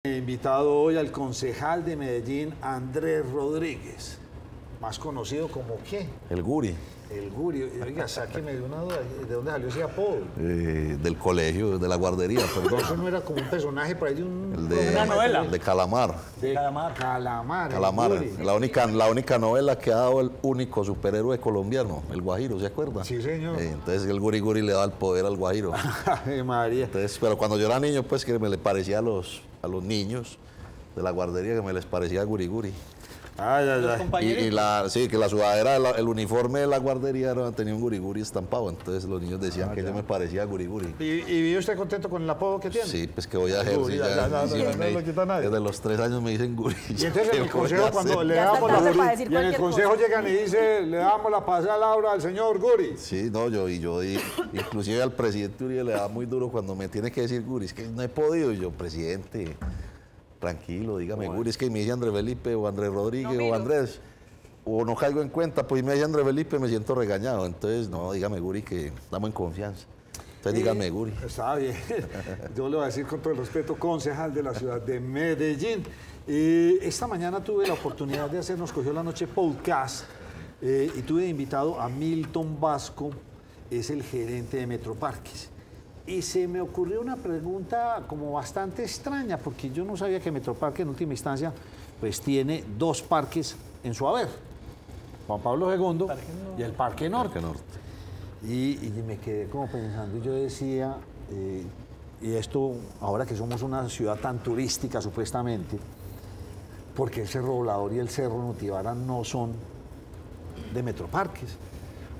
He invitado hoy al concejal de Medellín, Andrés Rodríguez, más conocido como ¿qué? El Guri. El Guri. Oiga, sáqueme de una duda, ¿de dónde salió ese apodo? Del colegio, de la guardería, perdón. Eso no era como un personaje por ahí de una novela. De Calamar. De Calamar. Calamar, El Guri. la única novela que ha dado el único superhéroe colombiano, el Guajiro, ¿se acuerda? Sí, señor. Entonces el Guri Guri le da el poder al Guajiro. Ay, María. Entonces, pero cuando yo era niño, pues que me le parecía a los niños de la guardería, que me les parecía Guri Guri. Ay, ay, ay. Sí, que la sudadera, el uniforme de la guardería tenía un Guri Guri estampado, entonces los niños decían que yo me parecía Guri Guri. ¿Y vive usted contento con el apodo que tiene? Sí, pues que voy a hacer. Guri, ya no lo quita nadie. Desde los 3 años me dicen Guri. Y entonces en el consejo, cuando le damos la y en el consejo llegan y dicen, le damos la palabra al señor Guri. Sí, no, inclusive al presidente Uribe le da muy duro cuando me tiene que decir Guri, es que no he podido. Y yo, presidente, tranquilo, dígame Guri, es que me dice Andrés Felipe o Andrés Rodríguez o Andrés, o no caigo en cuenta, pues me dice Andrés Felipe, me siento regañado. Entonces, no, dígame Guri, que estamos en confianza. Entonces, dígame Guri. Está bien. Yo le voy a decir con todo el respeto, concejal de la ciudad de Medellín. Esta mañana tuve la oportunidad de hacernos Cogió la Noche podcast y tuve invitado a Milton Vasco, es el gerente de Metroparques. Y se me ocurrió una pregunta como bastante extraña, porque yo no sabía que Metroparque en última instancia pues tiene 2 parques en su haber, Juan Pablo II y el Parque Norte. Y me quedé como pensando, y yo decía, y esto, ahora que somos una ciudad tan turística supuestamente, ¿por qué el Cerro Volador y el Cerro Notibara no son de Metroparques?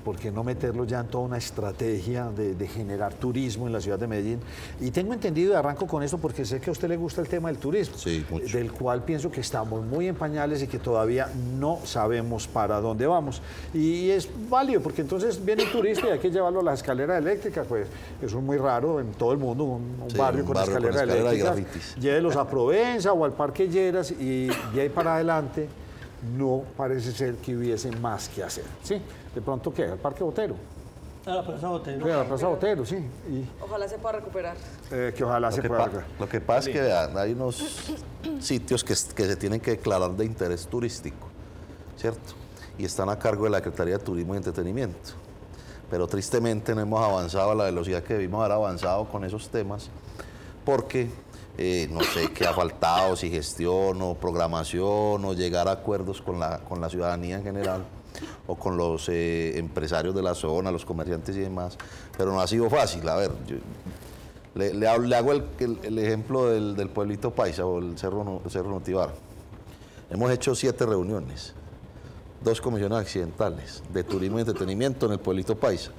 ¿Por qué no meterlo ya en toda una estrategia de generar turismo en la ciudad de Medellín? Y tengo entendido, y arranco con esto porque sé que a usted le gusta el tema del turismo, sí, mucho. Del cual pienso que estamos muy en pañales y que todavía no sabemos para dónde vamos. Y es válido, porque entonces viene un turista y hay que llevarlo a las escaleras eléctricas, pues eso es muy raro en todo el mundo, un barrio con escaleras eléctricas. Llévelos a Provenza o al Parque Lleras y de ahí para adelante no parece ser que hubiese más que hacer, ¿sí? ¿De pronto qué? ¿Al Parque Botero? A la Plaza Botero. Sí, a la Plaza Botero, sí. Ojalá se pueda recuperar. Que ojalá se pueda. Lo que pasa es que vean, hay unos sitios que se tienen que declarar de interés turístico, ¿cierto? Y están a cargo de la Secretaría de Turismo y Entretenimiento. Pero tristemente no hemos avanzado a la velocidad que debimos haber avanzado con esos temas, porque no sé qué ha faltado, si gestión o programación o llegar a acuerdos con la ciudadanía en general o con los empresarios de la zona, los comerciantes y demás, pero no ha sido fácil. A ver, yo le hago el ejemplo del pueblito Paisa o el Cerro Notibara. Hemos hecho 7 reuniones, 2 comisiones accidentales de turismo y entretenimiento en el pueblito Paisa,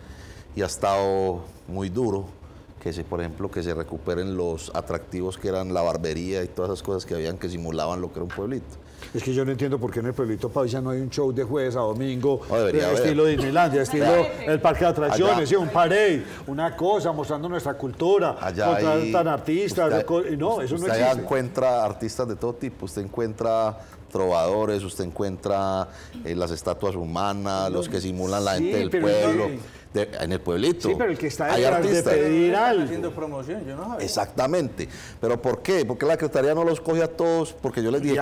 y ha estado muy duro por ejemplo, que se recuperen los atractivos que eran la barbería y todas esas cosas que habían que simulaban lo que era un pueblito. Es que yo no entiendo por qué en el pueblito Paisa no hay un show de jueves a domingo, debería estilo Disneylandia, estilo el parque de atracciones, allá, sí, un parade, una cosa mostrando nuestra cultura, contratan artistas, no, eso no existe. Usted encuentra artistas de todo tipo, usted encuentra trovadores, usted encuentra las estatuas humanas, los que simulan la gente del pueblo. En el pueblito. Sí, pero el que está detrás de pedir algo. Haciendo promoción, yo no sabía. Exactamente. ¿Pero por qué? Porque la Secretaría no los coge a todos, porque yo les dije,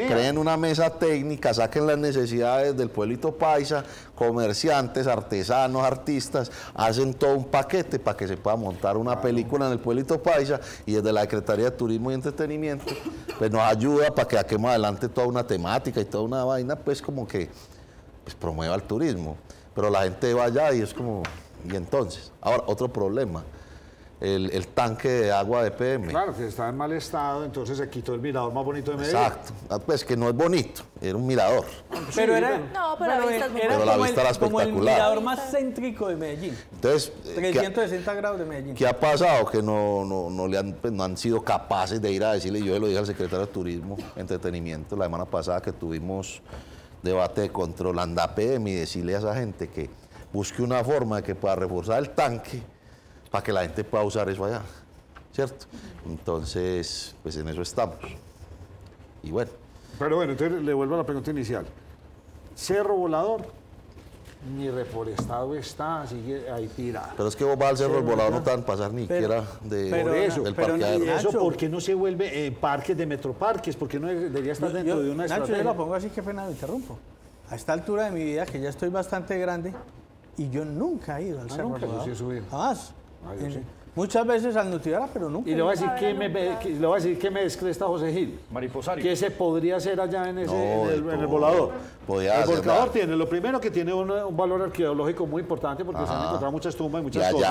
creen una mesa técnica, saquen las necesidades del pueblito Paisa, comerciantes, artesanos, artistas, hacen todo un paquete para que se pueda montar una película en el pueblito Paisa, y desde la Secretaría de Turismo y Entretenimiento pues nos ayuda para que saquemos adelante toda una temática y toda una vaina, pues como que pues, promueva el turismo. Pero la gente va allá y es como, ¿y entonces? Ahora, otro problema, el tanque de agua de PM. Claro, que está en mal estado, entonces se quitó el mirador más bonito de Medellín. Exacto, pues que no es bonito, era un mirador. Pero era, la vista es muy era la vista era como el espectacular. mirador más céntrico de Medellín. Entonces, 360 grados de Medellín. ¿Qué ha pasado? Que no han sido capaces de ir a decirle, yo se lo dije al secretario de Turismo, Entretenimiento, la semana pasada que tuvimos debate de control, anda PM y decirle a esa gente que busque una forma de que pueda reforzar el tanque para que la gente pueda usar eso allá, ¿cierto? Entonces, pues en eso estamos. Y bueno. Pero bueno, entonces le vuelvo a la pregunta inicial. Cerro Volador ni reforestado está, sigue ahí tirado. Pero es que vos vas al Cerro del Volador, no te van a pasar ni pero- siquiera de, pero- Por eso, del pero- parqueadero. ¿y eso Nacho. por qué no se vuelve parques de metroparques? ¿Por qué no debería estar dentro de una Nacho, yo estrategia? lo pongo así, qué pena, me interrumpo. A esta altura de mi vida, que ya estoy bastante grande, y yo nunca he ido al Cerro nunca, del yo Volador. sí he subido. Jamás. Yo sí. Muchas veces al Nutibara, pero nunca. Y le voy a he ido. decir le voy a decir que me descresta José Gil. Mariposario. ¿Qué se podría hacer allá en, ese, No, en el todo. volador? Podía El hacer volcador nada. tiene, lo primero que tiene un valor arqueológico muy importante porque se han encontrado muchas tumbas y Y muchas cosas.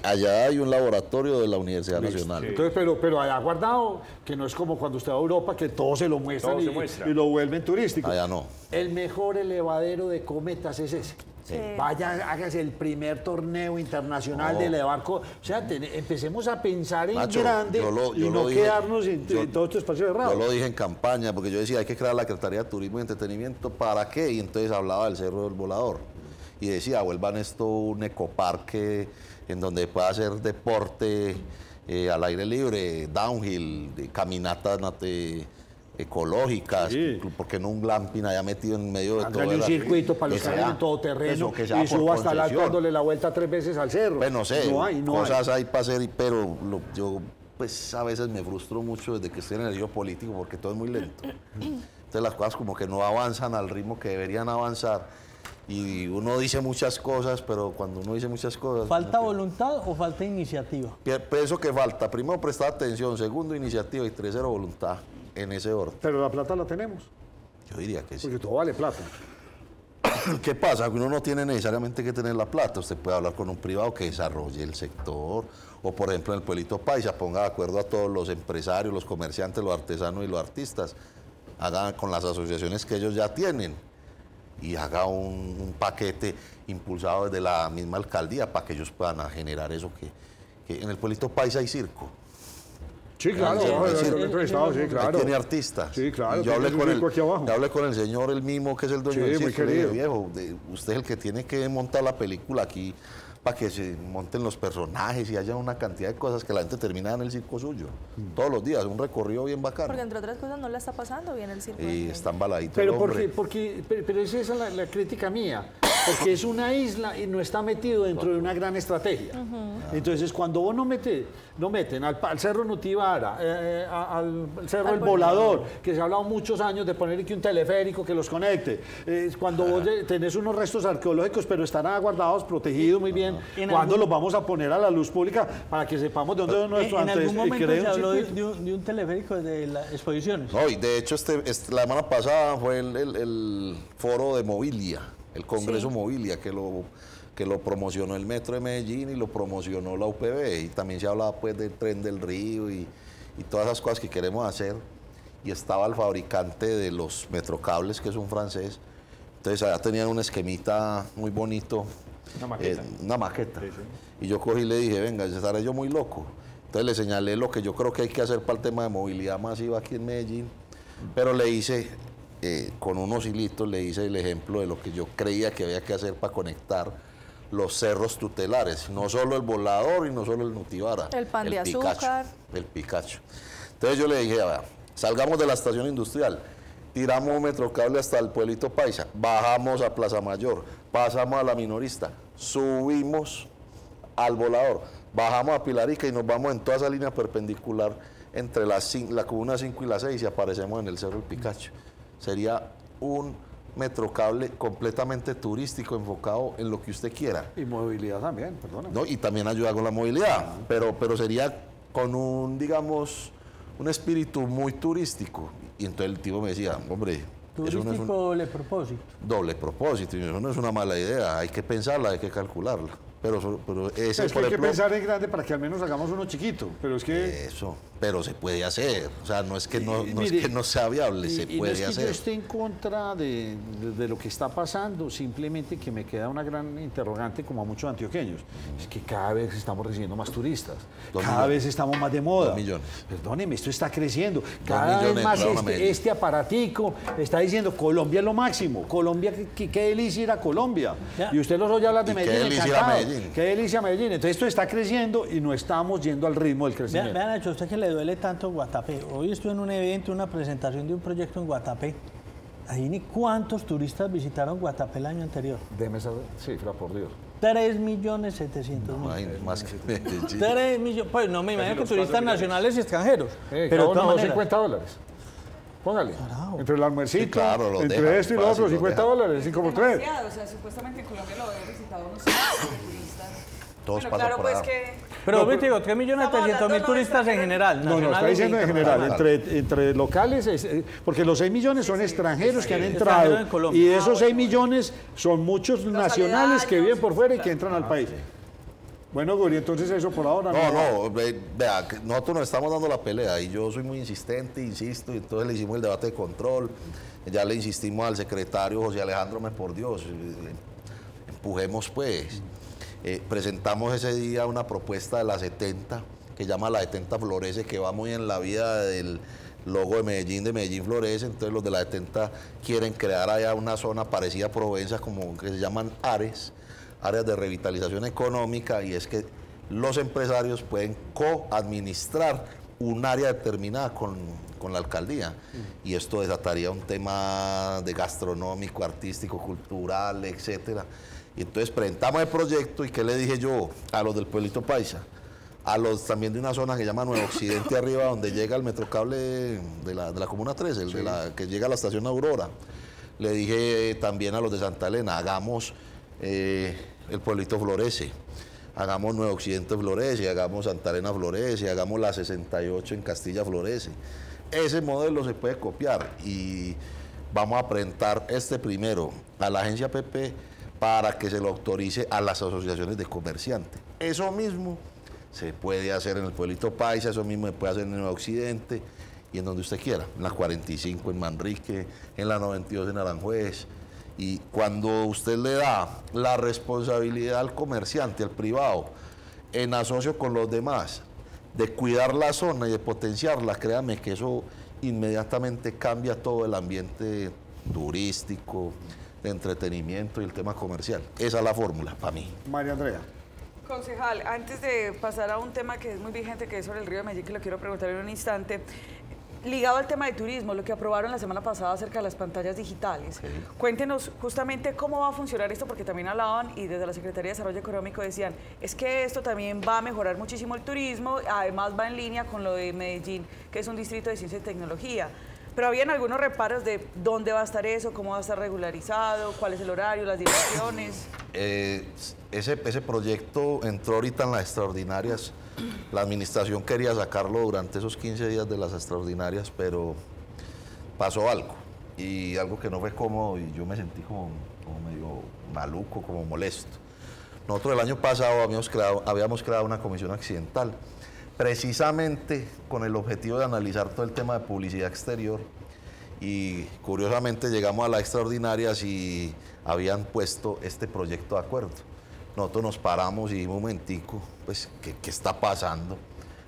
allá hay un laboratorio de la Universidad Nacional. Entonces, pero allá guardado, que no es como cuando usted va a Europa, que todo se lo muestran Todo se y, muestra. y lo vuelven turístico. Allá no. El mejor elevadero de cometas es ese. Sí. Vaya, hágase el primer torneo internacional de elevar. O sea, empecemos a pensar en Nacho, grande y yo no lo dije, quedarnos en todo este espacio cerrado. Yo lo dije en campaña, porque yo decía, hay que crear la Secretaría de Turismo y Entretenimiento, ¿para qué? Y entonces hablaba del Cerro del Volador. Y decía, vuelvan esto un ecoparque en donde pueda hacer deporte al aire libre, downhill, de caminatas ecológicas, Sí. porque no un glamping allá metido en medio de todo. Hágale un circuito para los que que sea- en todo terreno eso, que sea y por suba hasta el alto concesión. dándole la vuelta 3 veces al cerro. Pues no sé, No cosas hay. hay para hacer, pero yo pues a veces me frustro mucho desde que estoy en el lío político porque todo es muy lento. Entonces las cosas como que no avanzan al ritmo que deberían avanzar y uno dice muchas cosas, pero cuando uno dice muchas cosas... ¿Falta como que- voluntad o falta iniciativa? Pienso que falta, primero prestar atención, segundo iniciativa y tercero voluntad, en ese orden. Pero la plata la tenemos, Yo diría que sí. porque todo vale plata. ¿Qué pasa? Que uno no tiene necesariamente que tener la plata. Usted puede hablar con un privado que desarrolle el sector. O, por ejemplo, en el Pueblito Paisa, ponga de acuerdo a todos los empresarios, los comerciantes, los artesanos y los artistas. Hagan con las asociaciones que ellos ya tienen. Y haga un paquete impulsado desde la misma alcaldía para que ellos puedan generar eso que en el Pueblito Paisa hay circo. Sí, claro, Sí, no, sí, yo sí. he entrevistado, sí, Ahí claro. tiene artistas. Sí, claro, Y yo hablé tiene con un circo aquí abajo. yo hablé con el señor, el mismo que es el dueño Sí, del muy circo. Le dije, querido. viejo, usted es el que tiene que montar la película aquí para que se monten los personajes y haya una cantidad de cosas que la gente termina en el circo suyo. Todos los días, un recorrido bien bacano. Porque entre otras cosas no la está pasando bien el circo. Y está embaladito Pero el hombre. pero esa es la crítica mía, porque es una isla y no está metido dentro de una gran estrategia. Entonces, cuando vos no meten al Cerro Nutibara, al Cerro El Volador, que se ha hablado muchos años de poner aquí un teleférico que los conecte, cuando vos tenés unos restos arqueológicos, pero están guardados, protegidos muy bien, En ¿cuándo algún- los vamos a poner a la luz pública para que sepamos de dónde es nuestro En algún momento cree se un habló circuito? de un teleférico de las exposiciones. No, y de hecho la semana pasada fue el foro de Mobilia, el Congreso Sí. Mobilia, que lo promocionó el Metro de Medellín y lo promocionó la UPB. Y también se hablaba pues del Tren del Río y todas esas cosas que queremos hacer. Y estaba el fabricante de los metrocables, que es un francés. Entonces allá tenían un esquemita muy bonito. Una maqueta. Una maqueta. Sí, sí. Y yo cogí y le dije, venga, estaré yo muy loco. Entonces le señalé lo que yo creo que hay que hacer para el tema de movilidad masiva aquí en Medellín. Pero le hice, con unos hilitos, le hice el ejemplo de lo que yo creía que había que hacer para conectar los cerros tutelares. No solo el Volador y no solo el Nutibara. El Pan de Picacho, Azúcar. el Picacho. Entonces yo le dije, "Vea, salgamos de la estación industrial, tiramos un metrocable hasta el Pueblito Paisa, bajamos a Plaza Mayor, pasamos a la Minorista, subimos al Volador, bajamos a Pilarica y nos vamos en toda esa línea perpendicular entre la comuna 5 y la 6 y aparecemos en el Cerro del Picacho. Sería un metrocable completamente turístico enfocado en lo que usted quiera. Y movilidad también, perdona. ¿No? Y también ayuda con la movilidad, pero sería con un, digamos, un espíritu muy turístico. Y entonces el tipo me decía, hombre, eso no es Turístico un doble propósito. doble propósito, y eso no es una mala idea, hay que pensarla, hay que calcularla. Pero ese, Es que por hay que ejemplo, pensar en grande para que al menos hagamos uno chiquito, pero es que... eso, pero se puede hacer. O sea, no es que no, no Mire, es que no sea viable, se y no puede es que yo hacer. esté en contra de lo que está pasando, simplemente que me queda una gran interrogante como a muchos antioqueños. Es que cada vez estamos recibiendo más turistas, 2 cada millones. vez estamos más de moda. 2 millones. Perdóneme, esto está creciendo. Cada vez millones más entraron a Medellín. este aparatico está diciendo Colombia es lo máximo. Colombia, qué delicia ir a Colombia. Ya. Y usted los oye hablar de Y qué Medellín, delicia ir a encantado. Medellín. Qué delicia Medellín. Entonces esto está creciendo y no estamos yendo al ritmo del crecimiento. Vean, Nacho, a usted que le duele tanto Guatapé. Hoy estuve en un evento, una presentación de un proyecto en Guatapé. Adivine cuántos turistas visitaron Guatapé el año anterior. Deme esa cifra, por Dios. 3.700.000. Ay, más que Medellín. 3 millones. Pues no me imagino que turistas nacionales y extranjeros. Pero Pero de todas maneras. $50. Póngale. Carajo. Entre el almuercito, Sí, claro, lo entre dejan, esto y lo fácil, otro, lo $50, 5 por 3. Demasiado, o sea, supuestamente en Colombia lo había visitado unos 100 turistas. Todos Bueno, pasan claro, por pues allá. que... Pero me digo, 3.300.000 turistas en general. No, está nacionales diciendo y en general, internacionales. entre locales, porque los 6 millones son extranjeros que han extranjeros entrado, en Colombia. y de esos 6 millones son muchos nacionales que viven por fuera y que entran al país. Bueno, Guri, entonces eso por ahora No, vea, que nosotros nos estamos dando la pelea y yo soy muy insistente, insisto, y entonces le hicimos el debate de control, ya le insistimos al secretario José Alejandro, por Dios, empujemos pues. Presentamos ese día una propuesta de la 70, que llama La 70 Florece, que va muy en la vida del logo de Medellín Florece, entonces los de la 70 quieren crear allá una zona parecida a Provenza, como que se llaman áreas de revitalización económica, y es que los empresarios pueden coadministrar un área determinada con la alcaldía, y esto desataría un tema de gastronómico, artístico, cultural, etcétera. Y entonces presentamos el proyecto, y ¿qué le dije yo a los del Pueblito Paisa? A los también de una zona que se llama Nuevo Occidente arriba, donde llega el metrocable de la Comuna 13, que llega a la estación Aurora. Le dije también a los de Santa Elena, hagamos el Pueblito Florece, hagamos Nuevo Occidente Florece, hagamos Santa Elena Florece, hagamos la 68 en Castilla Florece. Ese modelo se puede copiar, y vamos a presentar primero a la agencia PP para que se lo autorice a las asociaciones de comerciantes. Eso mismo se puede hacer en el Pueblito Paisa, eso mismo se puede hacer en el Nuevo Occidente y en donde usted quiera, en la 45 en Manrique, en la 92 en Aranjuez. Y cuando usted le da la responsabilidad al comerciante, al privado, en asocio con los demás, de cuidar la zona y de potenciarla, créame que eso inmediatamente cambia todo el ambiente turístico, de entretenimiento y el tema comercial. Esa es la fórmula para mí. María Andrea. Concejal, antes de pasar a un tema que es muy vigente, que es sobre el río de Medellín, que lo quiero preguntar en un instante, ligado al tema de turismo, lo que aprobaron la semana pasada acerca de las pantallas digitales. Sí. Cuéntenos justamente cómo va a funcionar esto, porque también hablaban y desde la Secretaría de Desarrollo Económico decían, es que esto también va a mejorar muchísimo el turismo, además va en línea con lo de Medellín, que es un distrito de ciencia y tecnología. Pero habían algunos reparos de dónde va a estar eso, cómo va a estar regularizado, cuál es el horario, las direcciones. Ese proyecto entró ahorita en las extraordinarias. La administración quería sacarlo durante esos 15 días de las extraordinarias, pero pasó algo, y algo que no fue cómodo, y yo me sentí como medio maluco, como molesto. Nosotros el año pasado habíamos creado una comisión accidental, precisamente con el objetivo de analizar todo el tema de publicidad exterior, y curiosamente llegamos a las extraordinarias y habían puesto este proyecto de acuerdo. Nosotros nos paramos y dijimos, un momentico, pues, ¿qué está pasando?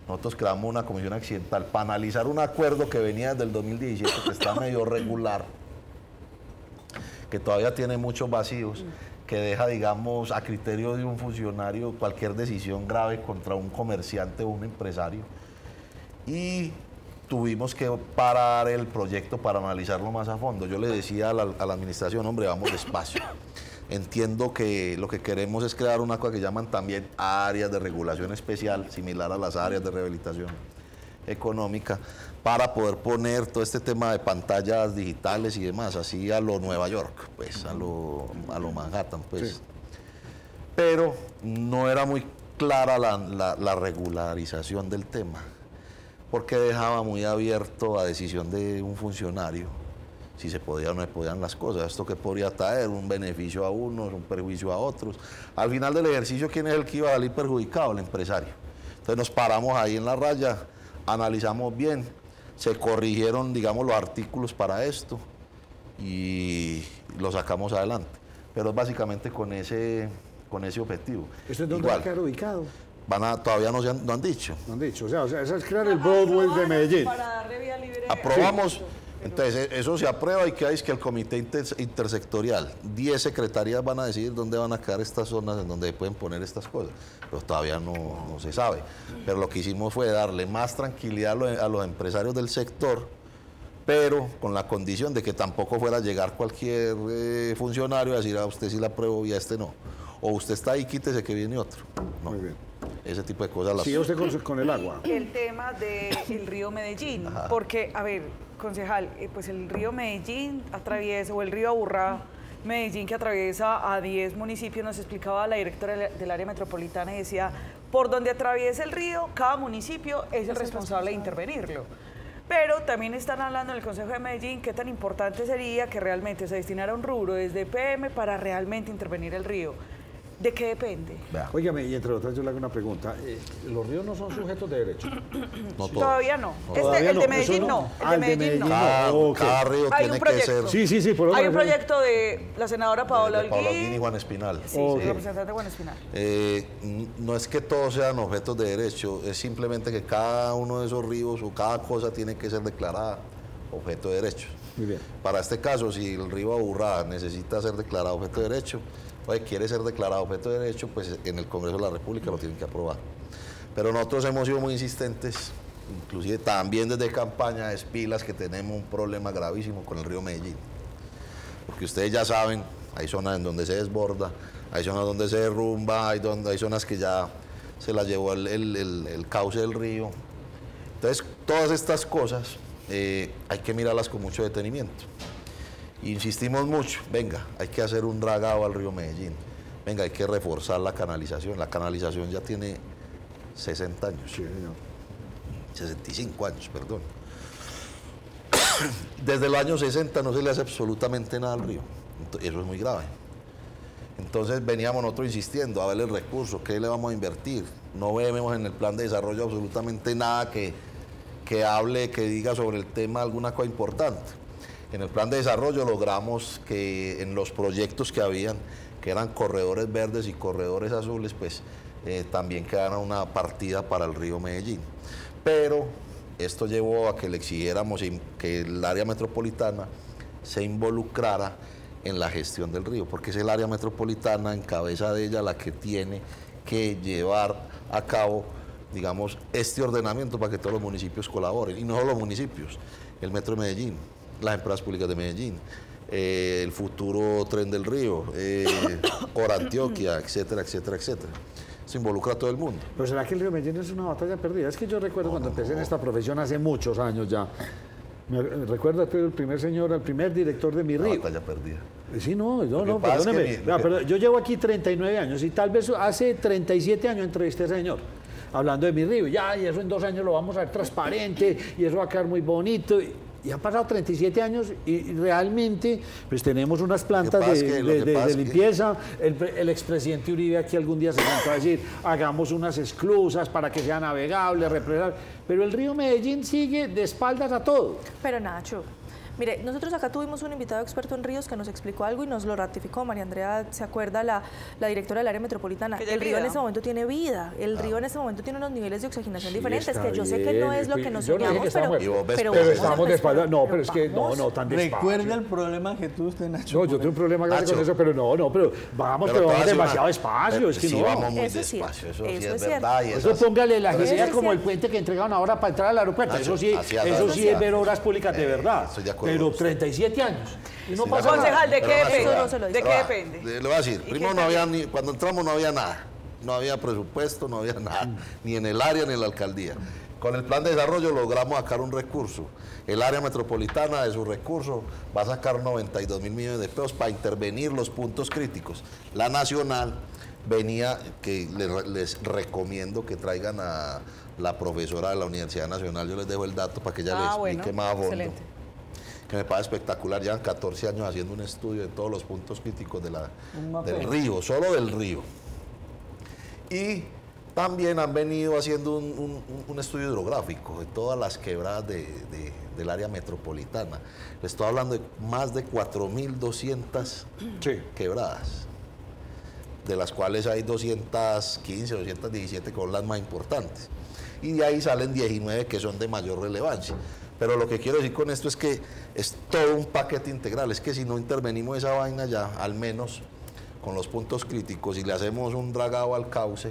Nosotros creamos una comisión accidental para analizar un acuerdo que venía desde el 2017, que está medio regular, que todavía tiene muchos vacíos, que deja, digamos, a criterio de un funcionario cualquier decisión grave contra un comerciante o un empresario. Y tuvimos que parar el proyecto para analizarlo más a fondo. Yo le decía a la administración, hombre, vamos despacio. Entiendo que lo que queremos es crear una cosa que llaman también áreas de regulación especial, similar a las áreas de rehabilitación económica, para poder poner todo este tema de pantallas digitales y demás, así a lo Nueva York, pues, a lo Manhattan, pues. Sí. Pero no era muy clara la regularización del tema, porque dejaba muy abierto a decisión de un funcionario si se podían o no se podían las cosas, esto que podría traer un beneficio a unos, un perjuicio a otros. Al final del ejercicio, ¿quién es el que iba a salir perjudicado? El empresario. Entonces nos paramos ahí en la raya, analizamos bien, se corrigieron, digamos, los artículos para esto y lo sacamos adelante. Pero básicamente con ese objetivo. ¿Esto es dónde va a quedar ubicado? Todavía no han dicho. No han dicho, o sea, eso es crear el Broadway de Medellín. Para darle vía libre. Aprobamos. Entonces, eso se aprueba y queda es que el comité intersectorial, 10 secretarías van a decidir dónde van a quedar estas zonas en donde pueden poner estas cosas, pero todavía no se sabe. Pero lo que hicimos fue darle más tranquilidad a los empresarios del sector pero con la condición de que tampoco fuera a llegar cualquier funcionario a decir a usted sí la apruebo y a este no. O usted está ahí, quítese que viene otro. No. Muy bien. Ese tipo de cosas las... Sí, usted con el agua. El tema del río Medellín, porque, a ver, concejal, pues el río Medellín atraviesa, o el río Aburrá, Medellín, que atraviesa a 10 municipios, nos explicaba la directora del área metropolitana y decía, por donde atraviesa el río, cada municipio es el responsable de intervenirlo. Pero también están hablando en el Consejo de Medellín qué tan importante sería que realmente se destinara un rubro desde PM para realmente intervenir el río. ¿De qué depende? Óigame, y entre otras yo le hago una pregunta. ¿Los ríos no son sujetos de derecho? No todos. Todavía no. Todavía El no, de Medellín eso no. Ah, El de Medellín no. Cada río Hay tiene un que proyecto. ser... Sí, por Hay un proyecto de la senadora Paola de Paola Holguín y Holguín. Juan Espinal. Sí, Ok. representante Juan Espinal. No es que todos sean objetos de derecho, es simplemente que cada uno de esos ríos o cada cosa tiene que ser declarada objeto de derecho. Muy bien. Para este caso, si el río Aburrá necesita ser declarado objeto de derecho, quiere ser declarado objeto de derecho, pues en el Congreso de la República lo tienen que aprobar. Pero nosotros hemos sido muy insistentes, inclusive también desde campaña de Espilas, que tenemos un problema gravísimo con el río Medellín. Porque ustedes ya saben, hay zonas en donde se desborda, hay zonas donde se derrumba, hay zonas que ya se las llevó el cauce del río. Entonces, todas estas cosas hay que mirarlas con mucho detenimiento. Insistimos mucho, venga, hay que hacer un dragado al río Medellín, venga, hay que reforzar la canalización ya tiene 60 años, Sí, señor. 65 años, perdón. Desde el año 60 no se le hace absolutamente nada al río, eso es muy grave. Entonces veníamos nosotros insistiendo a ver el recurso, qué le vamos a invertir, no vemos en el plan de desarrollo absolutamente nada que hable, que diga sobre el tema alguna cosa importante. En el plan de desarrollo logramos que en los proyectos que habían, que eran corredores verdes y corredores azules, pues también quedara una partida para el río Medellín. Pero esto llevó a que le exigiéramos que el área metropolitana se involucrara en la gestión del río, porque es el área metropolitana, en cabeza de ella, la que tiene que llevar a cabo, digamos, este ordenamiento para que todos los municipios colaboren, y no solo los municipios, el Metro de Medellín, las empresas públicas de Medellín, el futuro Tren del Río, Cor Antioquia, etcétera, etcétera, etcétera. Se involucra a todo el mundo. Pero ¿será que el río Medellín es una batalla perdida? Es que yo recuerdo cuando empecé en esta profesión hace muchos años ya. Recuerdo que el primer director de mi Una río. batalla perdida. Sí, no, que pasa es perdóneme. que Vea, pero yo llevo aquí 39 años y tal vez hace 37 años entrevisté a ese señor hablando de mi río. Ya, y eso en 2 años lo vamos a ver transparente y eso va a quedar muy bonito. Y han pasado 37 años y realmente pues tenemos unas plantas de limpieza. El expresidente Uribe aquí algún día se sentó a decir, hagamos unas esclusas para que sea navegable, represar. Pero el río Medellín sigue de espaldas a todo. Pero Nacho, mire, nosotros acá tuvimos un invitado experto en ríos que nos explicó algo y nos lo ratificó. María Andrea, ¿se acuerda? La directora del área metropolitana. El río en este momento tiene vida. El río en este momento tiene unos niveles de oxigenación diferentes, que yo sé que no es lo que nos soñamos, pero estamos de espaldas. No, pero es que no, tan despacio. Recuerda el problema que tuvo usted, Nacho. No, yo tengo un problema grave con eso, pero pero vamos demasiado despacio. Es que sí, no. vamos muy Eso sí, despacio, eso sí eso es es verdad. Eso póngale la Eso idea es como el cierto. puente que entregaron ahora para entrar al aeropuerto. Nacho, Eso sí es ver obras públicas de verdad. Estoy de acuerdo Pero con usted. 37 años. Y no Sí, pasa nada. Concejal, ¿de qué Pero depende? no se lo dice. ¿De qué depende? Le voy a decir, primero no había cuando entramos no había nada, no había presupuesto, no había nada, ni en el área ni en la alcaldía. Con el plan de desarrollo logramos sacar un recurso. El área metropolitana de su recurso va a sacar 92.000 millones de pesos para intervenir los puntos críticos. La nacional venía, que les recomiendo que traigan a la profesora de la Universidad Nacional, yo les dejo el dato para que ella les explique más a fondo. Excelente. Que me parece espectacular, llevan 14 años haciendo un estudio de todos los puntos críticos del río, solo del río. Y también han venido haciendo un estudio hidrográfico de todas las quebradas del área metropolitana. Les estoy hablando de más de 4.200 quebradas, de las cuales hay 215, 217 que son las más importantes. Y de ahí salen 19 que son de mayor relevancia. Pero lo que quiero decir con esto es que es todo un paquete integral. Es que si no intervenimos esa vaina ya, al menos con los puntos críticos, y le hacemos un dragado al cauce,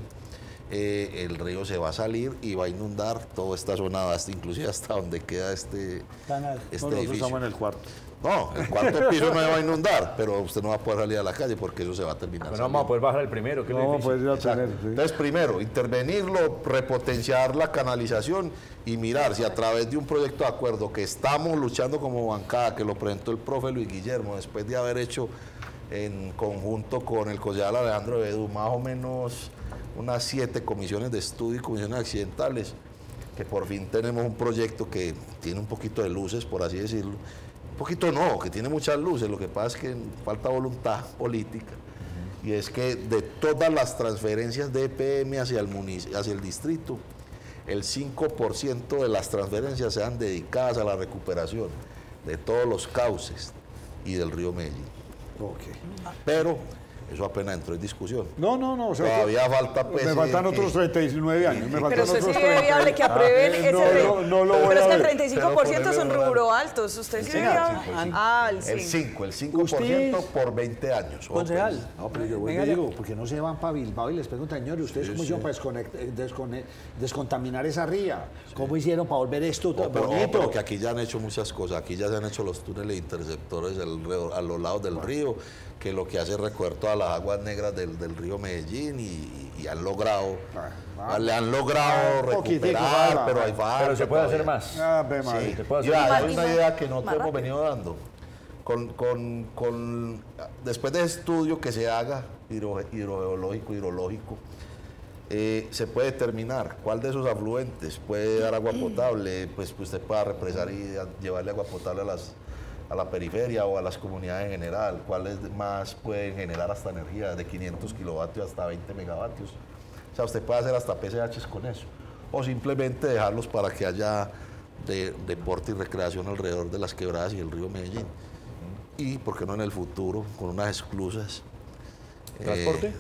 el río se va a salir y va a inundar toda esta zona vasta, inclusive hasta donde queda este edificio. Estamos en el cuarto. No, el cuarto piso no se va a inundar, pero usted no va a poder salir a la calle porque eso se va a terminar. Pero no vamos a poder bajar el primero. ¿Qué No, pues ya tener, sí. Entonces, primero, intervenirlo, repotenciar la canalización y mirar si a través de un proyecto de acuerdo que estamos luchando como bancada, que lo presentó el profe Luis Guillermo, después de haber hecho en conjunto con el concejal Alejandro Bedú más o menos unas 7 comisiones de estudio y comisiones accidentales, que por fin tenemos un proyecto que tiene un poquito de luces, por así decirlo. Un poquito no, que tiene muchas luces, lo que pasa es que falta voluntad política. Y es que de todas las transferencias de EPM hacia el distrito, el 5% de las transferencias sean dedicadas a la recuperación de todos los cauces y del río Medellín. Okay. Pero eso apenas entró en discusión. No, o sea, todavía falta pues, me faltan otros 39 años. Me faltan Pero usted otros sí ve viable que aprueben ese no lo voy pero a es que ver. el 35% son rubro altos. ¿Usted sí ve viable? Ah, el 5. El 5% por 20 años. Concejal. No, pero yo vuelvo y digo, ¿por qué no se van para Bilbao y les preguntan, señores, ustedes cómo hicieron para descontaminar esa ría? ¿Cómo hicieron para volver esto bonito? Pero que aquí ya han hecho muchas cosas. Aquí ya se han hecho los túneles interceptores a los lados del río, que lo que hace es recoger todas las aguas negras del río Medellín y han logrado, le han logrado recuperar, pero hay falta. Pero se puede todavía. hacer más. Sí. Se puede hacer Ya, más. hay una idea que nosotros hemos venido dando. Después de ese estudio que se haga, hidrológico, se puede determinar cuál de esos afluentes puede dar agua potable, pues que usted pueda represar y llevarle agua potable a la periferia o a las comunidades en general, cuáles más pueden generar hasta energía de 500 kilovatios hasta 20 megavatios. O sea, usted puede hacer hasta PCHs con eso. O simplemente dejarlos para que haya deporte y recreación alrededor de las quebradas y el río Medellín. Y, ¿por qué no en el futuro, con unas esclusas? ¿Transporte?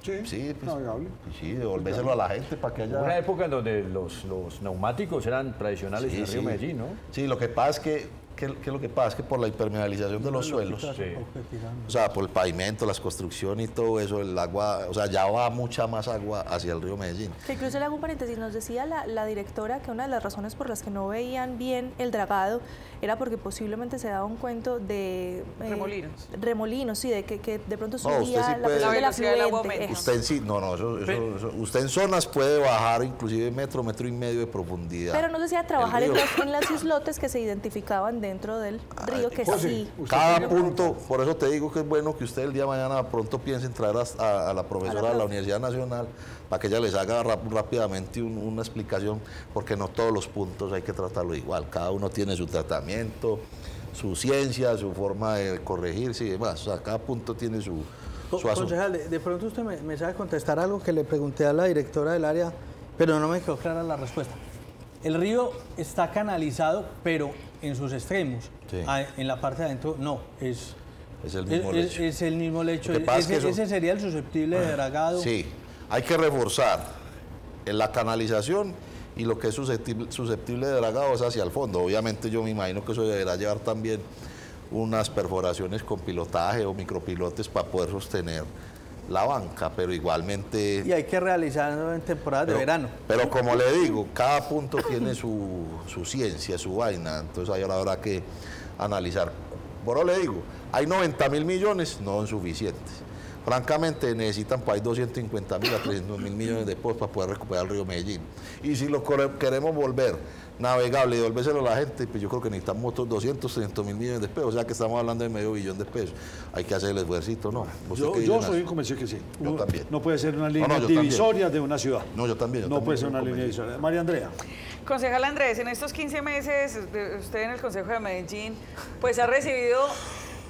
Sí, pues, navegable. Sí, devolvérselo a la gente para que haya... Una época en donde los neumáticos eran tradicionales en el río Medellín, ¿no? Sí, lo que pasa es que lo que pasa es que por la impermeabilización de los suelos, o sea, por el pavimento, las construcciones y todo eso, el agua, o sea, ya va mucha más agua hacia el río Medellín. Que incluso le hago un paréntesis, nos decía la directora que una de las razones por las que no veían bien el dragado era porque posiblemente se daba un cuento de... remolinos, sí, de que de pronto subía la presión del afluente. Usted en sí, usted en zonas puede bajar inclusive metro y medio de profundidad. Pero nos decía trabajar en los islotes que se identificaban dentro del río, que sí. Cada punto, por eso te digo que es bueno que usted el día de mañana pronto piense en traer a la profesora de la Universidad Nacional para que ella les haga rápidamente una explicación, porque no todos los puntos hay que tratarlo igual. Cada uno tiene su tratamiento, su ciencia, su forma de corregirse y demás. O sea, cada punto tiene su asunto. Concejal, de pronto usted me sabe contestar algo que le pregunté a la directora del área, pero no me quedó clara la respuesta. El río está canalizado, pero en sus extremos. Sí. En la parte de adentro no, es el mismo lecho. Es el mismo lecho. Ese sería el susceptible de dragado. Sí, hay que reforzar en la canalización y lo que es susceptible de dragado es hacia el fondo. Obviamente yo me imagino que eso deberá llevar también unas perforaciones con pilotaje o micropilotes para poder sostener la banca, pero igualmente... Y hay que realizarlo en temporadas de verano. Pero como le digo, cada punto tiene su ciencia, su vaina, entonces ahí ahora habrá que analizar. Por eso le digo, hay 90.000 millones, no son suficientes. Francamente necesitan para ahí 250.000 a 300.000 millones de pesos para poder recuperar el río Medellín. Y si lo queremos volver navegable y devolvérselo a la gente, pues yo creo que necesitamos otros 300.000 millones de pesos, o sea que estamos hablando de medio billón de pesos. Hay que hacer el esfuerzo, ¿no? Yo soy convencido que sí. Yo también. No puede ser una línea divisoria de una ciudad. No, yo también. No puede ser una línea divisoria. María Andrea. Concejal Andrés, en estos 15 meses, usted en el Consejo de Medellín, pues ha recibido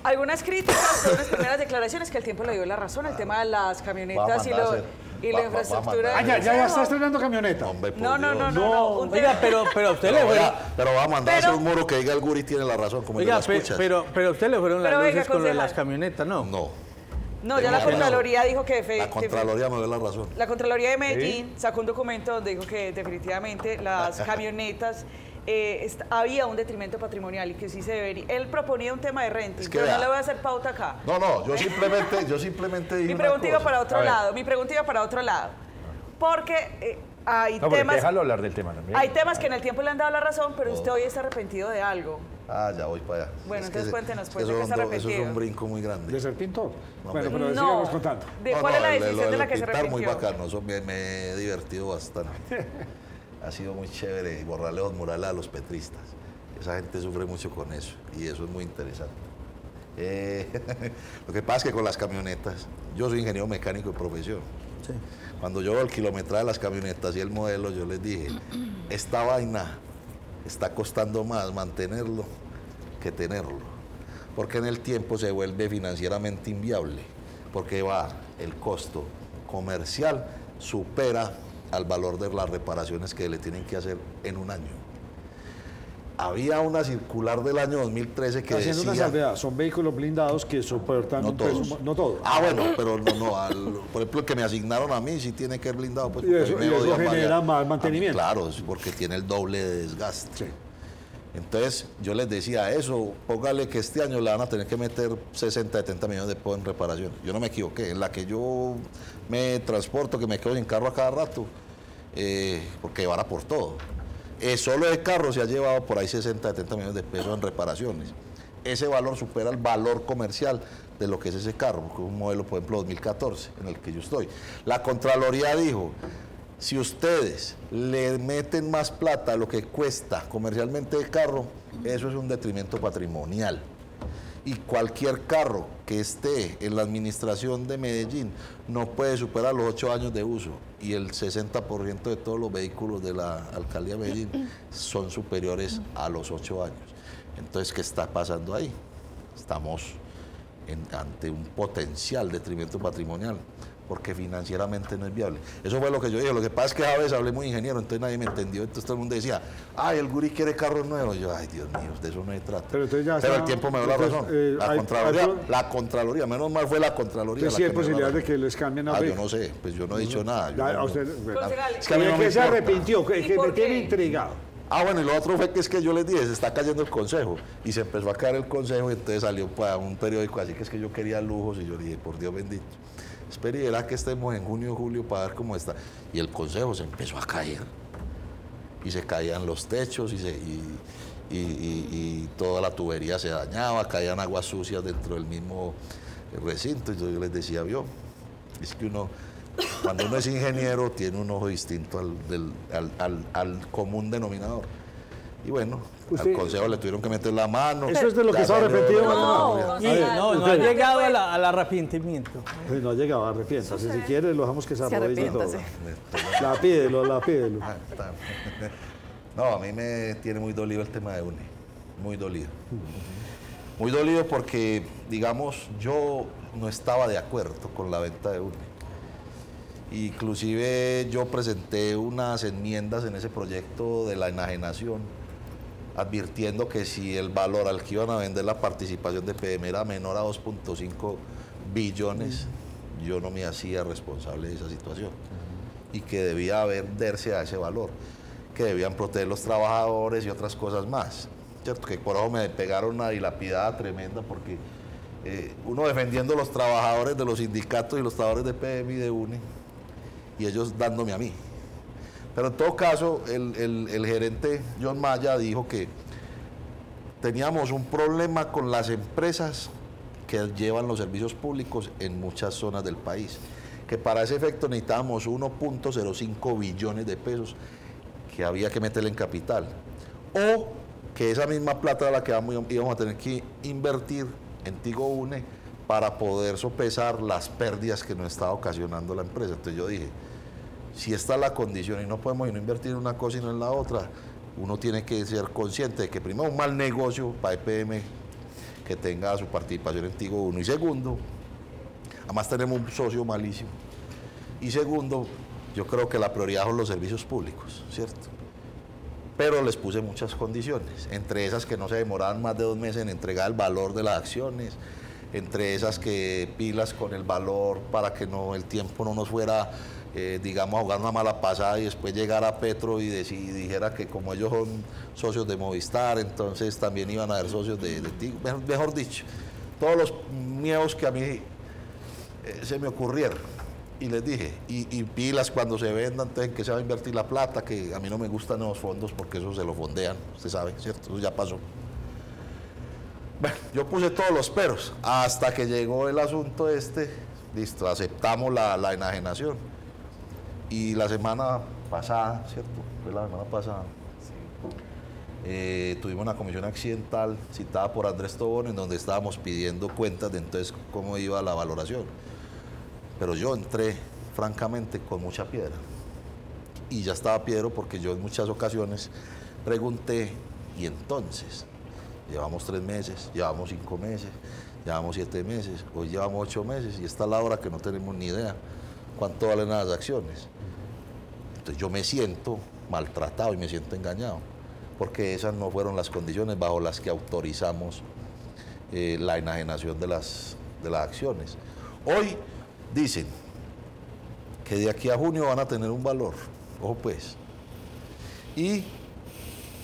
algunas críticas, unas primeras declaraciones que el tiempo le dio la razón, el tema de las camionetas y la infraestructura. Ya está estrenando camioneta. Hombre, no. Oiga, pero usted le fueron... Pero va a mandar a hacer un muro que diga el Guri tiene la razón, como oiga, la escuchas. pero usted le fueron las luces con lo de las camionetas, ¿no? No, ya la Contraloría dijo que... La Contraloría me dio la razón. La Contraloría de Medellín sacó un documento donde dijo que definitivamente las camionetas... había un detrimento patrimonial y que sí se debería. Él proponía un tema de renting, pero no le voy a hacer pauta acá. No, yo simplemente dije Mi pregunta iba para otro lado. porque hay No, pero temas... déjalo hablar del tema también. Hay temas que en el tiempo le han dado la razón, pero usted hoy está arrepentido de algo. Ah, ya voy para allá. Bueno, Es entonces que cuéntenos, pues, eso ¿de qué es está un- Eso es arrepentido? un brinco muy grande. ¿De ser pintor? No, Bueno, pero- pero sigamos contando. ¿De cuál es la decisión lo de la del que se pintar muy arrepintió? bacano, eso me he divertido bastante. Ha sido muy chévere borrarle los murales a los petristas. Esa gente sufre mucho con eso y eso es muy interesante. Lo que pasa es que con las camionetas, yo soy ingeniero mecánico de profesión. Sí. Cuando yo veo el kilometraje de las camionetas y el modelo, yo les dije, esta vaina está costando más mantenerlo que tenerlo, porque en el tiempo se vuelve financieramente inviable, porque el costo comercial supera al valor de las reparaciones que le tienen que hacer en un año. Había una circular del año 2013 que Haciendo una decía... salvedad, son vehículos blindados que soportan No un peso... todos. No todos. Ah, bueno, pero por ejemplo, el que me asignaron a mí sí tiene que ser blindado. Pues, Y eso- porque a mí y me eso odian genera varias- más a mí, mantenimiento. Claro, sí, porque tiene el doble de desgaste. Sí. Entonces, yo les decía eso, póngale que este año le van a tener que meter 60, 70 millones de pesos en reparación. Yo no me equivoqué, en la que yo me transporto, que me quedo sin carro a cada rato, porque van a por todo. Solo el carro se ha llevado por ahí 60, 70 millones de pesos en reparaciones. Ese valor supera el valor comercial de lo que es ese carro, porque es un modelo, por ejemplo, 2014, en el que yo estoy. La Contraloría dijo, si ustedes le meten más plata a lo que cuesta comercialmente el carro, eso es un detrimento patrimonial. Y cualquier carro que esté en la administración de Medellín no puede superar los 8 años de uso. Y el 60% de todos los vehículos de la alcaldía de Medellín son superiores a los 8 años. Entonces, ¿qué está pasando ahí? Estamos ante un potencial detrimento patrimonial, porque financieramente no es viable. Eso fue lo que yo dije. Lo que pasa es que a veces hablé muy ingeniero, entonces nadie me entendió. Entonces todo el mundo decía, ay, el Guri quiere carros nuevos. Yo, ay, Dios mío, de eso no se trata. Pero entonces ya Pero está- el tiempo me dio la entonces, razón. La Contraloría, menos mal fue la Contraloría. Entonces sí hay posibilidad de que les cambien a Yo vehículos. no sé, pues yo no he dicho nada. Yo Ya, no- a usted, Concejal, Es que a mí no me que se importa. arrepintió, que ¿Y me por tiene qué? intrigado. Ah, bueno, y lo otro fue que es que yo les dije, se está cayendo el consejo. Y se empezó a caer el consejo y entonces salió para un periódico, así que es que yo quería lujos y yo dije, por Dios bendito. Espere y verá que estemos en junio o julio para ver cómo está. Y el consejo se empezó a caer. Y se caían los techos y toda la tubería se dañaba, caían aguas sucias dentro del mismo recinto. Y yo les decía, es que uno, cuando uno es ingeniero, tiene un ojo distinto al común denominador. Y bueno, Usted- al consejo le tuvieron que meter la mano. Eso es de lo que Ya está salió arrepentido, de la no, Contraloría. Sí, Ay, no ha usted- llegado al arrepentimiento. Pues no ha llegado, arrepiéntase. Si quiere, lo dejamos que se arrodille y todo. arrepiéntase. La pídelo. Ah, está. No, a mí me tiene muy dolido el tema de UNE, muy dolido. Muy dolido porque, digamos, yo no estaba de acuerdo con la venta de UNE. Inclusive yo presenté unas enmiendas en ese proyecto de la enajenación, advirtiendo que si el valor al que iban a vender la participación de PM era menor a 2.5 billones, yo no me hacía responsable de esa situación y que debía venderse a ese valor, que debían proteger los trabajadores y otras cosas más. ¿Cierto? Que por eso me pegaron una dilapidada tremenda porque uno defendiendo los trabajadores de los sindicatos y los trabajadores de PM y de UNE y ellos dándome a mí. Pero en todo caso, el gerente John Maya dijo que teníamos un problema con las empresas que llevan los servicios públicos en muchas zonas del país, que para ese efecto necesitábamos 1.05 billones de pesos que había que meterle en capital, o que esa misma plata era la que íbamos a tener que invertir en Tigo UNE para poder sopesar las pérdidas que nos estaba ocasionando la empresa. Entonces yo dije, si esta es la condición y no podemos no invertir en una cosa y no en la otra, uno tiene que ser consciente de que primero un mal negocio para EPM que tenga su participación en Tigo 1 y segundo, además tenemos un socio malísimo y segundo, yo creo que la prioridad son los servicios públicos, ¿cierto? Pero les puse muchas condiciones, entre esas que no se demoraban más de 2 meses en entregar el valor de las acciones, entre esas que pilas con el valor para que no el tiempo no nos fuera, digamos, a jugar una mala pasada y después llegara Petro y dijera que como ellos son socios de Movistar, entonces también iban a ser socios de Tigo, mejor dicho, todos los miedos que a mí se me ocurrieron. y les dije, y pilas cuando se vendan, entonces, ¿en qué se va a invertir la plata? Que a mí no me gustan los fondos porque eso se lo fondean, usted sabe, ¿cierto? Eso ya pasó. Bueno, yo puse todos los peros, hasta que llegó el asunto listo, aceptamos la enajenación. Y la semana pasada, ¿cierto? Fue la semana pasada. Tuvimos una comisión accidental citada por Andrés Tobón, en donde estábamos pidiendo cuentas de entonces cómo iba la valoración. Pero yo entré, francamente, con mucha piedra. Y ya estaba piedro porque yo en muchas ocasiones pregunté, y entonces, llevamos 3 meses, llevamos 5 meses, llevamos 7 meses, hoy llevamos 8 meses, y está la hora que no tenemos ni idea cuánto valen las acciones. Entonces yo me siento maltratado y me siento engañado, porque esas no fueron las condiciones bajo las que autorizamos la enajenación de las acciones. Hoy dicen que de aquí a junio van a tener un valor, ojo pues, y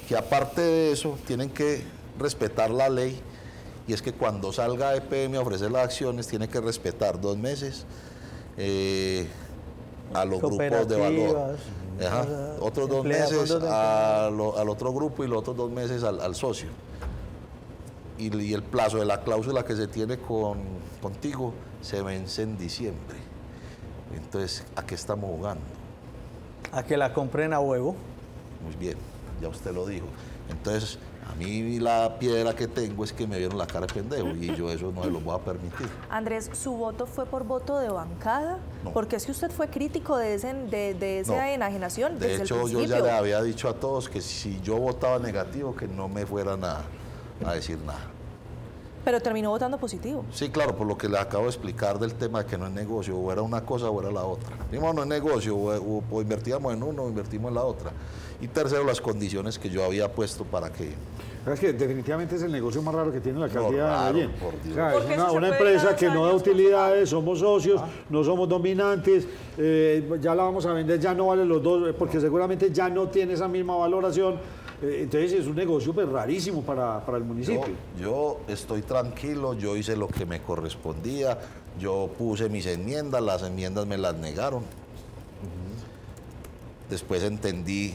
que aparte de eso tienen que respetar la ley, y es que cuando salga EPM a ofrecer las acciones tiene que respetar 2 meses a los grupos de valor. Ajá. Otros 2 meses al otro grupo y los otros 2 meses al socio. Y el plazo de la cláusula que se tiene contigo se vence en diciembre. Entonces, ¿a qué estamos jugando? A que la compren a huevo. Muy bien, ya usted lo dijo. Entonces, a mí la piedra que tengo es que me vieron la cara de pendejo y yo eso no se lo voy a permitir. Andrés, ¿su voto fue por voto de bancada? No. Porque es que usted fue crítico de esa enajenación desde el principio. De hecho, yo ya le había dicho a todos que si yo votaba negativo, que no me fueran a decir nada. Pero terminó votando positivo. Sí, claro, por lo que le acabo de explicar del tema de que no es negocio, o era una cosa o era la otra. Primero, no es negocio, o invertíamos en uno o invertimos en la otra. Y tercero, las condiciones que yo había puesto para que... Es que definitivamente es el negocio más raro que tiene la alcaldía de Medellín. Por Dios. O sea, Porque es una empresa que no da utilidades, somos socios, no somos dominantes, ya la vamos a vender, ya no vale los 2, porque seguramente ya no tiene esa misma valoración. Entonces es un negocio pues, rarísimo para el municipio. Yo estoy tranquilo, yo hice lo que me correspondía, yo puse mis enmiendas, las enmiendas me las negaron. Después entendí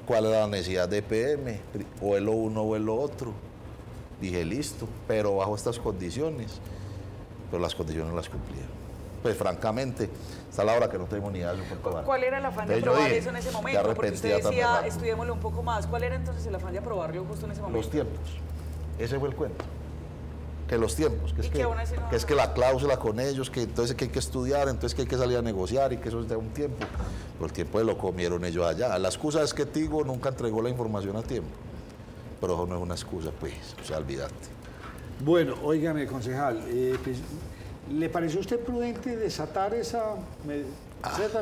cuál era la necesidad de EPM, o es lo uno o es lo otro. Dije, listo, pero bajo estas condiciones, pero las condiciones las cumplieron. Pues francamente, hasta la hora que no tenemos ni idea de ¿Cuál era el afán de aprobar eso en ese momento? Porque usted decía, estudiémoslo un poco más. ¿Cuál era entonces el afán de aprobarlo justo en ese momento? Los tiempos. Ese fue el cuento. Que los tiempos, que es que la cláusula con ellos, que entonces que hay que estudiar, entonces que hay que salir a negociar y que eso da un tiempo. Pero el tiempo lo comieron ellos allá. La excusa es que Tigo nunca entregó la información a tiempo. Pero eso no es una excusa, pues, o sea, olvídate. Bueno, óigame, concejal, pues, ¿le pareció a usted prudente desatar esa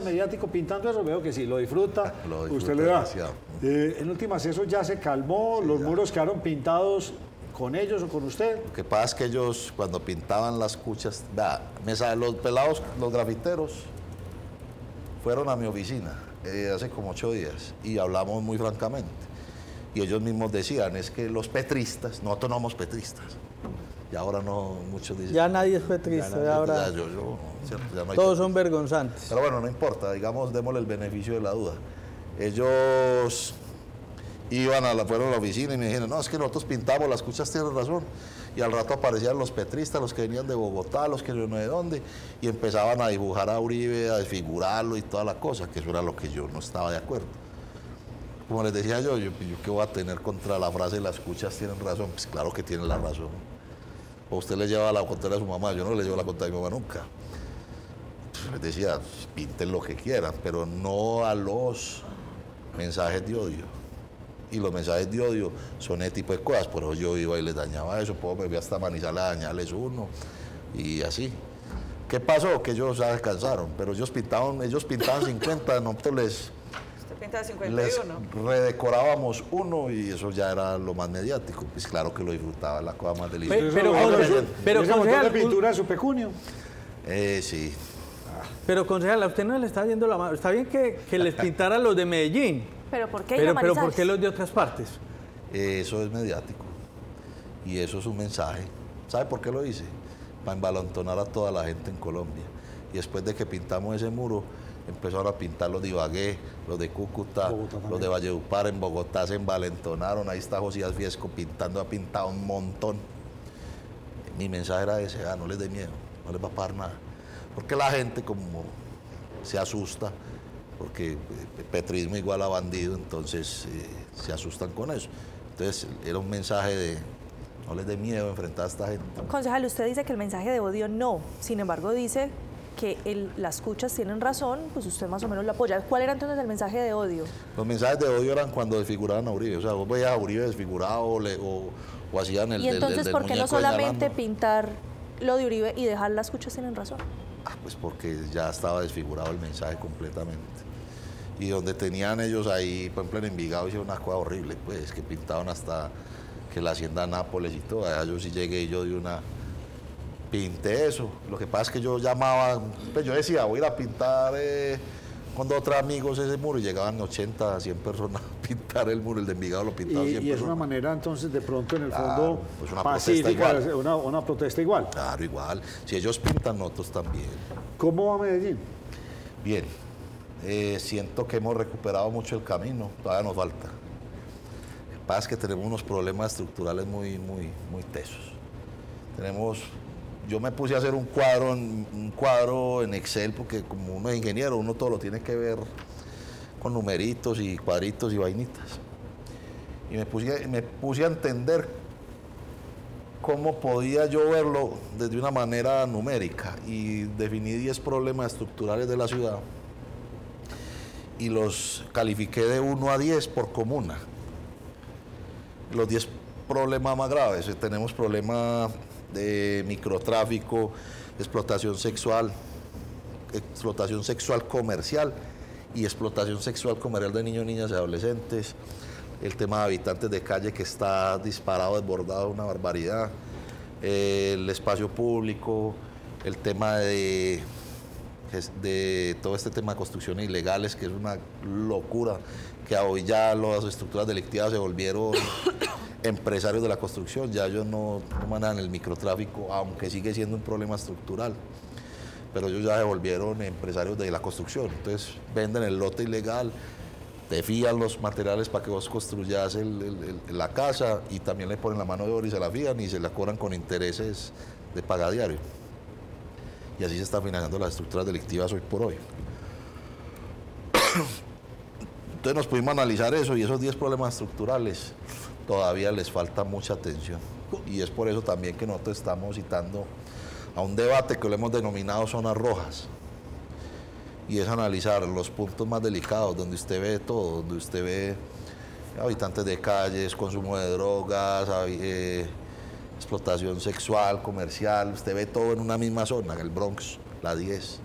mediático pintando eso? Veo que sí, lo disfruta, usted le da. En últimas, eso ya se calmó, sí, los muros quedaron pintados con ellos o con usted. Lo que pasa es que ellos, cuando pintaban las cuchas, los pelados, los grafiteros, fueron a mi oficina hace como 8 días y hablamos muy francamente. Y ellos mismos decían, es que los petristas, nosotros no somos petristas. Y ahora no, muchos dicen... Ya nadie es petrista, ya ahora no todos son vergonzantes. Pero bueno, no importa, digamos, démosle el beneficio de la duda. Ellos fueron a la oficina y me dijeron, no, es que nosotros pintamos, las cuchas tienen razón. Y al rato aparecían los petristas, los que venían de Bogotá, los que no sé de dónde, y empezaban a dibujar a Uribe, a desfigurarlo y toda la cosa, que eso era lo que yo no estaba de acuerdo. Como les decía yo ¿qué voy a tener contra la frase las cuchas tienen razón? Pues claro que tienen la razón. O usted le lleva la contraria a su mamá, yo no le llevo la contraria a mi mamá nunca. Pues les decía, pinten lo que quieran, pero no a los mensajes de odio. Y los mensajes de odio son ese tipo de cosas, por eso yo iba y les dañaba eso, me voy hasta Manizales a dañarles uno, y así. ¿Qué pasó? Que ellos ya descansaron, pero ellos pintaban 50, nosotros les redecorábamos uno y eso ya era lo más mediático. Pues claro que lo disfrutaba, la cosa más deliciosa. Pero ese montón de pintura de su pecunio. Sí. Pero concejal, a usted no le está viendo la mano. Está bien que les pintaran los de Medellín. ¿Pero por qué? Pero ¿por qué los de otras partes? Eso es mediático y eso es un mensaje. ¿Sabe por qué lo hice? Para envalentonar a toda la gente en Colombia Y después de que pintamos ese muro, empezaron a pintar los de Ibagué, los de Cúcuta, los de Valledupar. En Bogotá se envalentonaron. Ahí está Josías Fiesco pintando, ha pintado un montón. Mi mensaje era ese: no les dé miedo, no les va a pasar nada. Porque la gente como se asusta, porque petrismo igual a bandido, entonces se asustan con eso. Entonces era un mensaje de no les dé miedo enfrentar a esta gente. Concejal, usted dice que el mensaje de odio no, sin embargo dice que las cuchas tienen razón, pues usted más o menos lo apoya. ¿Cuál era entonces el mensaje de odio? Los mensajes de odio eran cuando desfiguraban a Uribe. O sea, vos veías a Uribe desfigurado o hacían el ¿Y entonces del por qué no muñeco de solamente Yalando. pintar lo de Uribe y dejar las cuchas tienen razón? Pues porque ya estaba desfigurado el mensaje completamente. Y donde tenían ellos ahí, por ejemplo en Envigado, hicieron una cosa horrible, pues, que pintaban hasta que la hacienda Nápoles y todo. Allá yo sí llegué y yo de una... pinté eso. Lo que pasa es que yo llamaba, pues yo decía, voy a ir a pintar con 2 o 3 amigos ese muro, y llegaban 80, 100 personas a pintar el muro. El de Envigado lo pintaban 100 Y es personas. una manera entonces de pronto en el Claro, fondo pues una pacífica, protesta igual. una protesta igual. Claro, igual. Si ellos pintan, nosotros también. ¿Cómo va Medellín? Bien. Siento que hemos recuperado mucho el camino, todavía nos falta. Lo que pasa es que tenemos unos problemas estructurales muy tesos. Yo me puse a hacer un cuadro en Excel, porque como uno es ingeniero, uno todo lo tiene que ver con numeritos y cuadritos y vainitas. Y me puse a entender cómo podía yo verlo desde una manera numérica, y definí 10 problemas estructurales de la ciudad y los califiqué de 1 a 10 por comuna. Los 10 problemas más graves: tenemos problemas de microtráfico, explotación sexual comercial y explotación sexual comercial de niños, niñas y adolescentes. El tema de habitantes de calle, que está disparado, desbordado, una barbaridad. El espacio público, el tema de todo este tema de construcciones ilegales, que es una locura, que hoy ya las estructuras delictivas se volvieron empresarios de la construcción. Ya ellos no manejan el microtráfico, aunque sigue siendo un problema estructural, pero ellos ya se volvieron empresarios de la construcción. Entonces venden el lote ilegal, te fían los materiales para que vos construyas la casa, y también le ponen la mano de obra y se la fían y se la cobran con intereses de paga diario. Y así se están financiando las estructuras delictivas hoy por hoy. Entonces nos pudimos analizar eso, y esos 10 problemas estructurales todavía les falta mucha atención. Y es por eso también que nosotros estamos citando a un debate que lo hemos denominado zonas rojas. Y es analizar los puntos más delicados, donde usted ve todo, donde usted ve habitantes de calles, consumo de drogas, explotación sexual, comercial. Usted ve todo en una misma zona, el Bronx, la 10.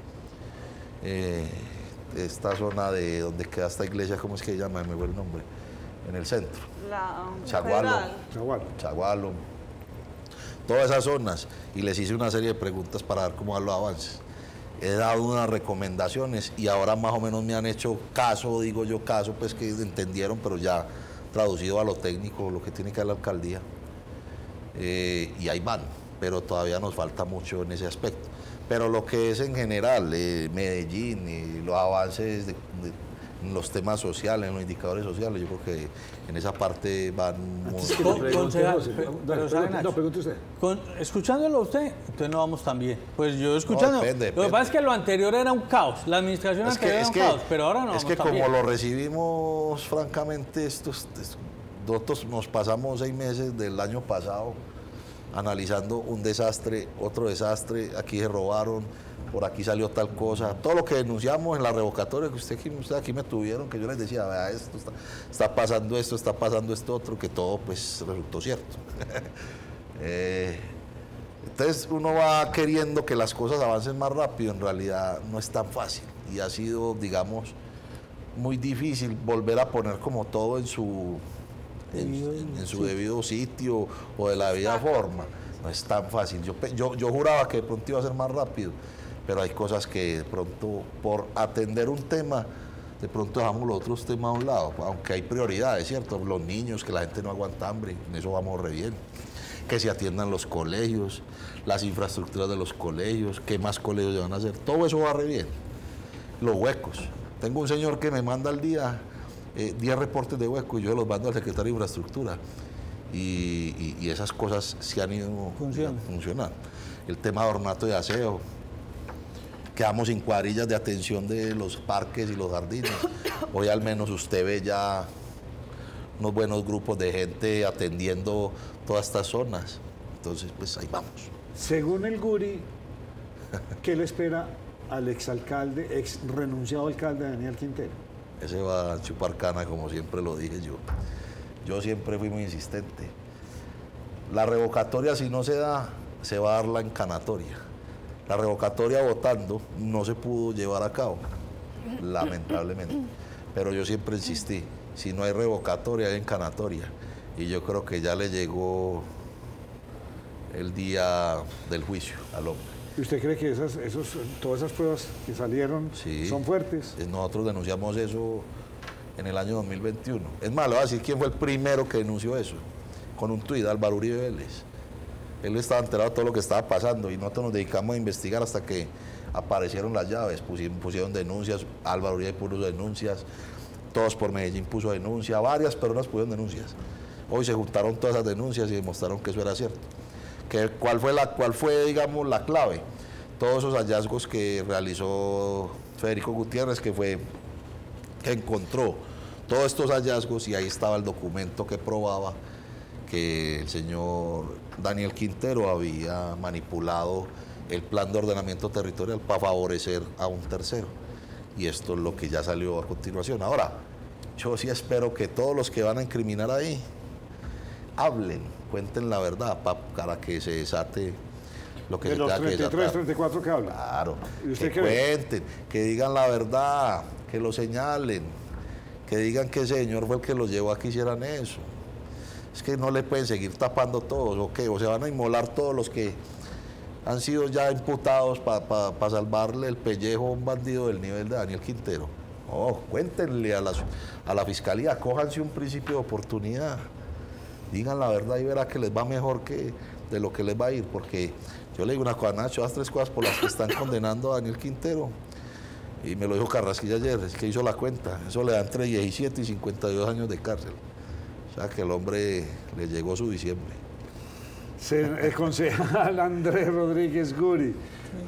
Esta zona de donde queda esta iglesia, ¿cómo es que se llama? Me fue el nombre. En el centro. Chagualo. Todas esas zonas. Y les hice una serie de preguntas para ver cómo van los avances. He dado unas recomendaciones y ahora más o menos me han hecho caso, digo yo caso, pues que entendieron, pero ya traducido a lo técnico, lo que tiene que hacer la alcaldía. Y ahí van, pero todavía nos falta mucho en ese aspecto. Pero lo que es en general, Medellín y los avances en los temas sociales, en los indicadores sociales, yo creo que en esa parte van muy... Concejal, No, pregunte usted. Escuchándolo a usted, entonces no vamos tan bien. Pues yo escuchando... No, depende. Lo que pasa es que lo anterior era un caos, la administración anterior era un caos, pero ahora no vamos tan bien. Es que como lo recibimos, francamente, nosotros nos pasamos 6 meses del año pasado analizando un desastre, otro desastre, aquí se robaron, por aquí salió tal cosa, todo lo que denunciamos en la revocatoria, que usted aquí me tuvieron, que yo les decía, vea, esto está pasando esto otro, que todo pues resultó cierto. Entonces uno va queriendo que las cosas avancen más rápido, en realidad no es tan fácil, y ha sido, digamos, muy difícil volver a poner como todo en su debido sitio o de la debida forma. No es tan fácil. Yo juraba que de pronto iba a ser más rápido, pero hay cosas que de pronto, por atender un tema, de pronto dejamos los otros temas a un lado, aunque hay prioridades, ¿cierto? Los niños, que la gente no aguanta hambre, en eso vamos re bien. que se atiendan los colegios, las infraestructuras de los colegios, qué más colegios se van a hacer, todo eso va re bien. Los huecos. Tengo un señor que me manda al día 10 reportes de huecos y yo los mando al secretario de Infraestructura. Y esas cosas se han ido funcionando. El tema de ornato y aseo. Quedamos sin cuadrillas de atención de los parques y los jardines. Hoy al menos usted ve ya unos buenos grupos de gente atendiendo todas estas zonas. Entonces, pues ahí vamos. Según el Guri, ¿qué le espera al exalcalde, ex renunciado alcalde Daniel Quintero? Ese va a chupar cana, como siempre lo dije yo. Yo siempre fui muy insistente. La revocatoria, si no se da, se va a dar la encanatoria. La revocatoria votando no se pudo llevar a cabo, lamentablemente. Pero yo siempre insistí, si no hay revocatoria, hay encanatoria. Y yo creo que ya le llegó el día del juicio al hombre. ¿Y usted cree que todas esas pruebas que salieron son fuertes? Nosotros denunciamos eso en el año 2021. Es más, le voy a decir quién fue el primero que denunció eso. Con un tuit, Álvaro Uribe Vélez. Él estaba enterado de todo lo que estaba pasando y nosotros nos dedicamos a investigar hasta que aparecieron las llaves. Pusieron denuncias, Álvaro Uribe puso denuncias, Todos por Medellín puso denuncia, varias personas pusieron denuncias. Hoy se juntaron todas esas denuncias y demostraron que eso era cierto. ¿Cuál fue, digamos, la clave? Todos esos hallazgos que realizó Federico Gutiérrez, que encontró todos estos hallazgos, y ahí estaba el documento que probaba que el señor Daniel Quintero había manipulado el plan de ordenamiento territorial para favorecer a un tercero. Y esto es lo que ya salió a continuación. Ahora, yo sí espero que todos los que van a incriminar ahí hablen, cuenten la verdad para que se desate lo que se tenga que desatar. De los 33, 34 que hablan. Claro, ¿Y usted que cuenten, que digan la verdad, que lo señalen, que digan que ese señor fue el que los llevó a que hicieran eso. Es que no le pueden seguir tapando todos, ¿o qué? O se van a inmolar todos los que han sido ya imputados para salvarle el pellejo a un bandido del nivel de Daniel Quintero. No, cuéntenle a la fiscalía, cójanse un principio de oportunidad, digan la verdad y verá que les va mejor que de lo que les va a ir, porque yo le digo una cosa, Nacho, las 3 cosas por las que están condenando a Daniel Quintero, y me lo dijo Carrasquilla ayer, es que hizo la cuenta, eso le da entre 17 y 52 años de cárcel. O sea que el hombre le llegó su diciembre. El concejal Andrés Rodríguez Guri,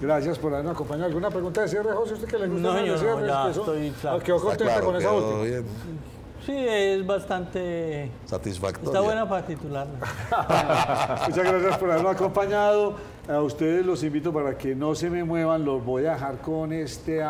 gracias por habernos acompañado. ¿Alguna pregunta de cierre, José? ¿Usted que le gusta? No, yo no, ya estoy claro. ¿Quedó contenta con esa última? Bien. Sí, es bastante Satisfactoria. Está buena para titularla. Muchas gracias por habernos acompañado. A ustedes los invito para que no se me muevan, los voy a dejar con este